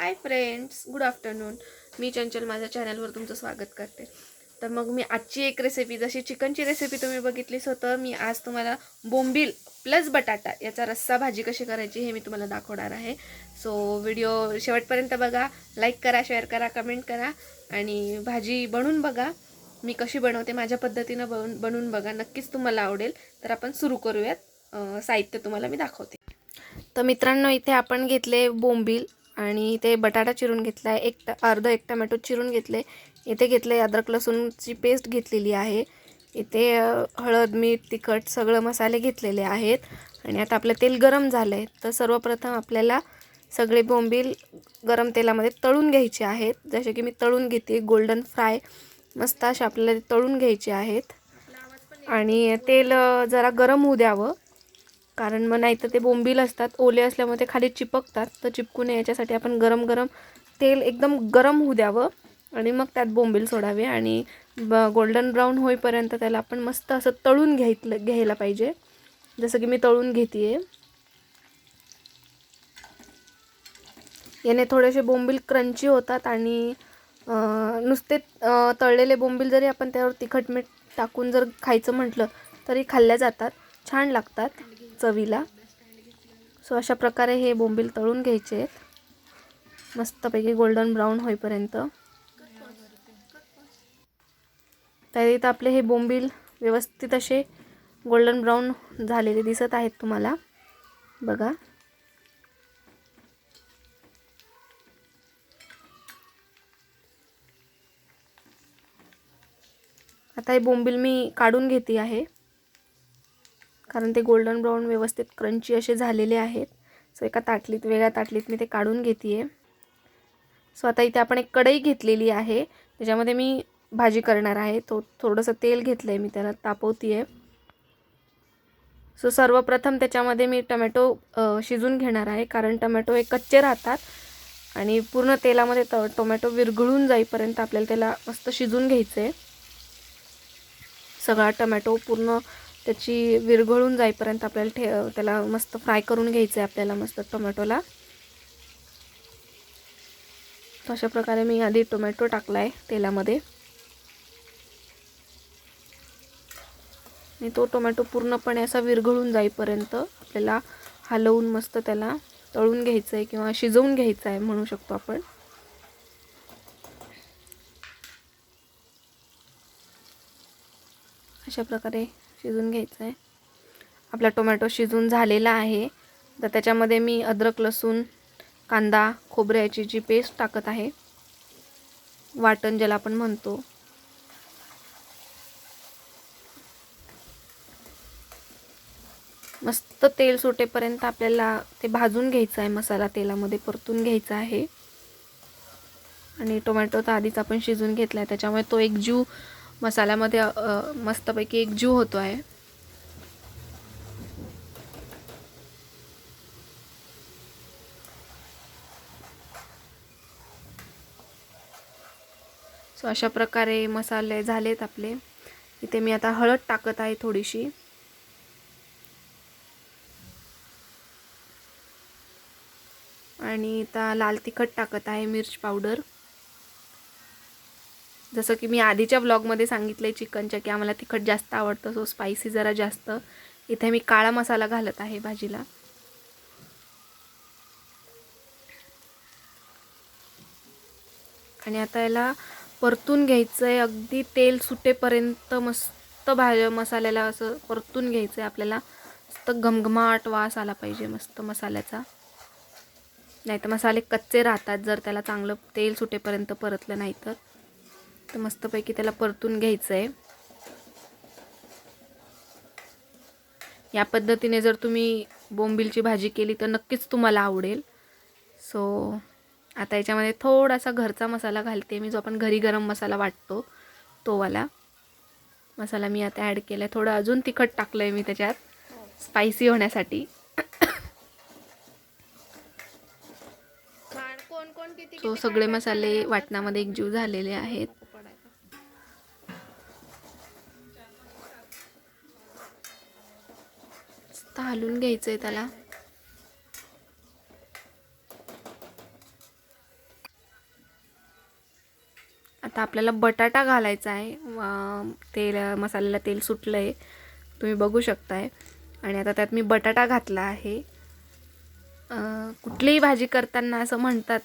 हाय friends, good afternoon. मी चंचल माझ्या चॅनलवर तुमचं स्वागत करते. तर मग मी आजची एक रेसिपी, जशी चिकनची रेसिपी तुम्ही बघितलीच होतं, मी आज तुम्हाला बोंबील प्लस बटाटा याचा रस्सा भाजी कशी करायची हे मी तुम्हाला दाखवणार आहे. सो व्हिडिओ शेवटपर्यंत बघा, लाईक करा, शेअर करा, कमेंट करा आणि भाजी बनवून बघा. मी कशी बनवते माझ्या पद्धतीनं बनवून बघा, नक्कीच तुम्हाला आवडेल. तर आपण सुरू करूयात. साहित्य तुम्हाला मी दाखवते. तर मित्रांनो, इथे आपण घेतले बोंबील आणि इथे बटाटा चिरून घेतला आहे, अर्धा एक टमॅटो चिरून घेतले. इथे घेतले अद्रक लसूणची पेस्ट घेतलेली आहे. इथे हळद, मीठ, तिखट सगळं मसाले घेतलेले आहेत. आणि आता आपलं तेल गरम झालं आहे. तर सर्वप्रथम आपल्याला सगळे बोंबील गरम तेलामध्ये तळून घ्यायचे आहेत. जसे की मी तळून घेते, गोल्डन फ्राय मस्त असे आपल्याला तळून घ्यायचे आहेत. आणि तेल जरा गरम होऊ द्यावं, कारण मग नाही तर ते बोंबील असतात ओले असल्यामुळे ते खाली चिपकतात. तर चिपकू नये याच्यासाठी आपण गरम गरम तेल एकदम गरम होऊ द्यावं आणि मग त्यात बोंबील सोडावे. आणि गोल्डन ब्राऊन होईपर्यंत त्याला आपण मस्त असं तळून घ्यायला पाहिजे, जसं की मी तळून घेते आहे. याने थोडेसे बोंबील क्रंची होतात आणि नुसते तळलेले बोंबील जरी आपण त्यावर तिखट मीठ टाकून जर खायचं म्हटलं तरी खाल्ल्या जातात, छान लागतात चवीला. सो अशा प्रकारे हे बोंबील तळून घ्यायचे आहेत मस्तपैकी गोल्डन ब्राऊन होईपर्यंत. तर इथं आपले हे बोंबील व्यवस्थित असे गोल्डन ब्राऊन झालेले दिसत आहेत तुम्हाला, बघा. आता हे बोंबील मी काढून घेते आहे, कारण ते गोल्डन ब्राऊन व्यवस्थित क्रंची असे झालेले आहेत. सो एका ताटलीत, वेगळ्या ताटलीत मी ते काढून घेते आहे. सो आता इथे आपण एक कढई घेतलेली आहे, त्याच्यामध्ये मी भाजी करणार आहे. थोडंसं तेल घेतलं आहे, मी त्याला तापवते आहे. सो सर्वप्रथम त्याच्यामध्ये मी टमॅटो शिजून घेणार आहे, कारण टमॅटो हे कच्चे राहतात आणि पूर्ण तेलामध्ये टोमॅटो विरघळून जाईपर्यंत आपल्याला त्याला मस्त शिजून घ्यायचं आहे. सगळा टमॅटो पूर्ण त्याची विरघळून जाईपर्यंत आपल्याला त्याला मस्त फ्राय करून घ्यायचं आहे आपल्याला मस्त टोमॅटोला. तर अशा प्रकारे मी आधी टोमॅटो टाकला आहे तेलामध्ये आणि तो टोमॅटो पूर्णपणे असा विरघळून जाईपर्यंत आपल्याला हलवून मस्त त्याला तळून घ्यायचं आहे किंवा शिजवून घ्यायचं आहे म्हणू शकतो आपण. अशा प्रकारे शिजून घ्यायचं आहे. आपला टोमॅटो शिजून झालेला आहे. तर त्याच्यामध्ये मी अद्रक लसूण, कांदा, खोबऱ्याची जी पेस्ट टाकत आहे, वाटण ज्याला आपण म्हणतो. मस्त तेल सुटेपर्यंत आपल्याला ते भाजून घ्यायचं आहे, मसाला तेलामध्ये परतून घ्यायचा आहे. आणि टोमॅटो तर आधीच आपण शिजून घेतला आहे, त्याच्यामुळे तो एक जीव मसाल्यामध्ये मस्तपैकी एक जीव होतो आहे. सो अशा प्रकारे मसाले झालेत आपले. इथे मी आता हळद टाकत आहे थोडीशी, आणि आता लाल तिखट टाकत आहे, मिर्च पावडर. जसं की मी आधीच्या व्लॉगमध्ये सांगितलं आहे चिकनच्या, की आम्हाला तिखट जास्त आवडतं, सो स्पायसी जरा जास्त. इथे मी काळा मसाला घालत आहे भाजीला. आणि आता याला परतून घ्यायचं आहे, अगदी तेल सुटेपर्यंत मस्त मसाल्याला असं परतून घ्यायचं आहे आपल्याला. मस्त घमघमाट वास आला पाहिजे मस्त मसाल्याचा, नाही तर मसाले कच्चे राहतात जर त्याला चांगलं तेल सुटेपर्यंत परतलं नाही तर मस्तपैकी त्याला परतून घ्यायचं आहे. या पद्धतीने जर तुम्ही बोंबीलची भाजी केली तर नक्कीच तुम्हाला आवडेल. सो आता याच्यामध्ये थोडासा घरचा मसाला घालते मी, जो आपण घरी गरम मसाला वाटतो तो वाला मसाला मी आता ॲड केला आहे. थोडं अजून तिखट टाकलं आहे मी त्याच्यात स्पायसी होण्यासाठी. सो सगळे मसाले वाटणामध्ये एकजीव झालेले आहेत. हलवून घ्यायचं आहे त्याला. आता आपल्याला बटाटा घालायचा आहे. तेल मसाल्याला तेल सुटलं आहे, तुम्ही बघू शकताय. आणि आता त्यात मी बटाटा घातला आहे. कुठलीही भाजी करताना असं म्हणतात,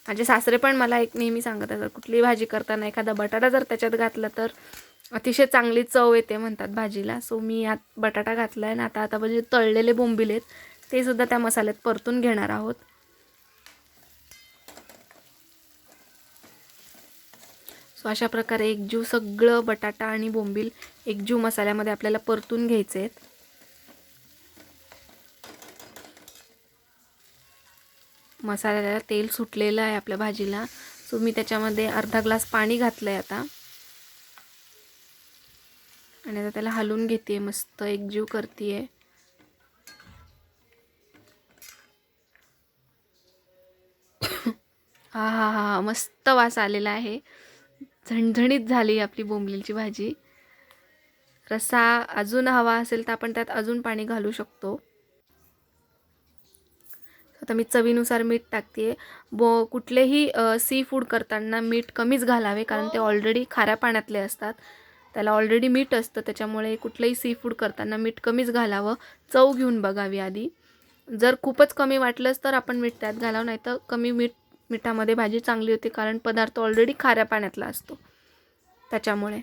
माझे सासरे पण मला एक नेहमी सांगत असतात, कुठलीही भाजी करताना एखादा बटाटा जर त्याच्यात घातला तर अतिशय चांगली चव येते म्हणतात भाजीला. सो मी यात बटाटा घातला आहे. आणि आता म्हणजे तळलेले बोंबील आहेत ते सुद्धा त्या मसाल्यात परतून घेणार आहोत. सो अशा प्रकारे एकजीव सगळं बटाटा आणि बोंबील एकजीव मसाल्यामध्ये आपल्याला परतून घ्यायचे आहेत. मसाल्याला तेल सुटलेलं आहे आपल्या भाजीला. सो मी त्याच्यामध्ये अर्धा ग्लास पाणी घातलं आहे आता. आणि आता त्याला हलवून घेते, मस्त एकजीव करते आहे. हा हा हा, मस्त वास आलेला आहे. झणझणीत झाली आपली बोंबीलची भाजी. रस्सा अजून हवा असेल तर आपण त्यात अजून पाणी घालू शकतो. आता मी चवीनुसार मीठ टाकते. कुठलेही सी फूड करताना मीठ कमीच घालावे, कारण ते ऑलरेडी खाऱ्या पाण्यातले असतात. त्याला ऑलरेडी मीठ असतं, त्याच्यामुळे कुठलंही सी फूड करताना मीठ कमीच घालावं. चव घेऊन बघावी आधी. जर खूपच कमी वाटलंच तर आपण मीठ त्यात घालावं, नाही तर कमी मिठामध्ये भाजी चांगली होते, कारण पदार्थ ऑलरेडी खाऱ्या पाण्यातला असतो त्याच्यामुळे.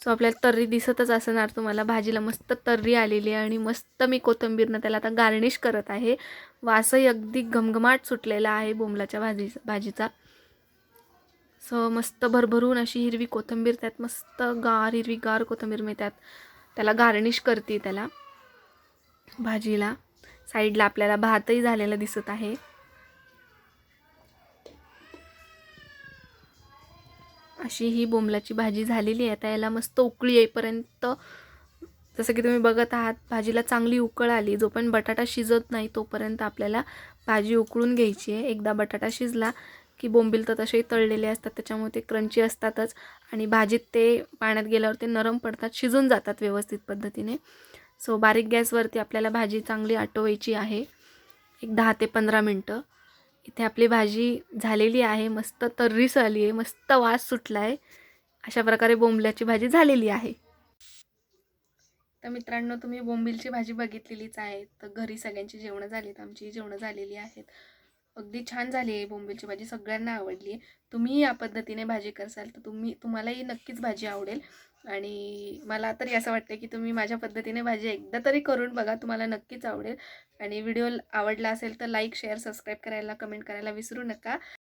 सो आपल्याला तर्री दिसतच असणार तुम्हाला. भाजीला मस्त तर्री आलेली आहे आणि मस्त मी कोथिंबीरनं त्याला आता गार्निश करत आहे. वासही अगदी घमघमाट सुटलेला आहे बोंबलाच्या भाजीचा. सो मस्त भरभरून अशी हिरवी कोथिंबीर, त्यात मस्त हिरवीगार कोथिंबीर मी त्याला गार्निश करते त्याला भाजीला. साईडला आपल्याला भातही झालेला दिसत आहे. अशी ही बोंबलाची भाजी झालेली आहे. आता याला मस्त उकळी येईपर्यंत, जसं की तुम्ही बघत आहात भाजीला चांगली उकळ आली. जो पण बटाटा शिजत नाही तोपर्यंत आपल्याला भाजी उकळून घ्यायची आहे. एकदा बटाटा शिजला की बोंबील तर तसेही तळलेले असतात, त्याच्यामुळे ते क्रंची असतातच. आणि भाजीत ते पाण्यात गेल्यावर ते नरम पडतात, शिजून जातात व्यवस्थित पद्धतीने. सो बारीक गॅसवरती आपल्याला भाजी चांगली आटवायची आहे, एक 10 ते 15 मिनटं. इथे आपली भाजी झालेली आहे, मस्त तर्रीस आली आहे, मस्त वास सुटला आहे. अशा प्रकारे बोंबल्याची भाजी झालेली आहे. तर मित्रांनो, तुम्ही बोंबीलची भाजी बघितलेलीच आहे. तर घरी सगळ्यांची जेवणं झालीत, आमची जेवणं झालेली आहेत. अगदी छान झाली आहे बोंबीलची भाजी, सगळ्यांना आवडली आहे. तुम्ही या पद्धतीने भाजी करसाल तर तुम्हालाही नक्कीच भाजी आवडेल. आणि मला तरी असं वाटतं की तुम्ही माझ्या पद्धतीने भाजी एकदा तरी करून बघा, तुम्हाला नक्कीच आवडेल. आणि व्हिडिओ आवडला असेल तर लाईक, शेअर, सबस्क्राईब करायला, कमेंट करायला विसरू नका.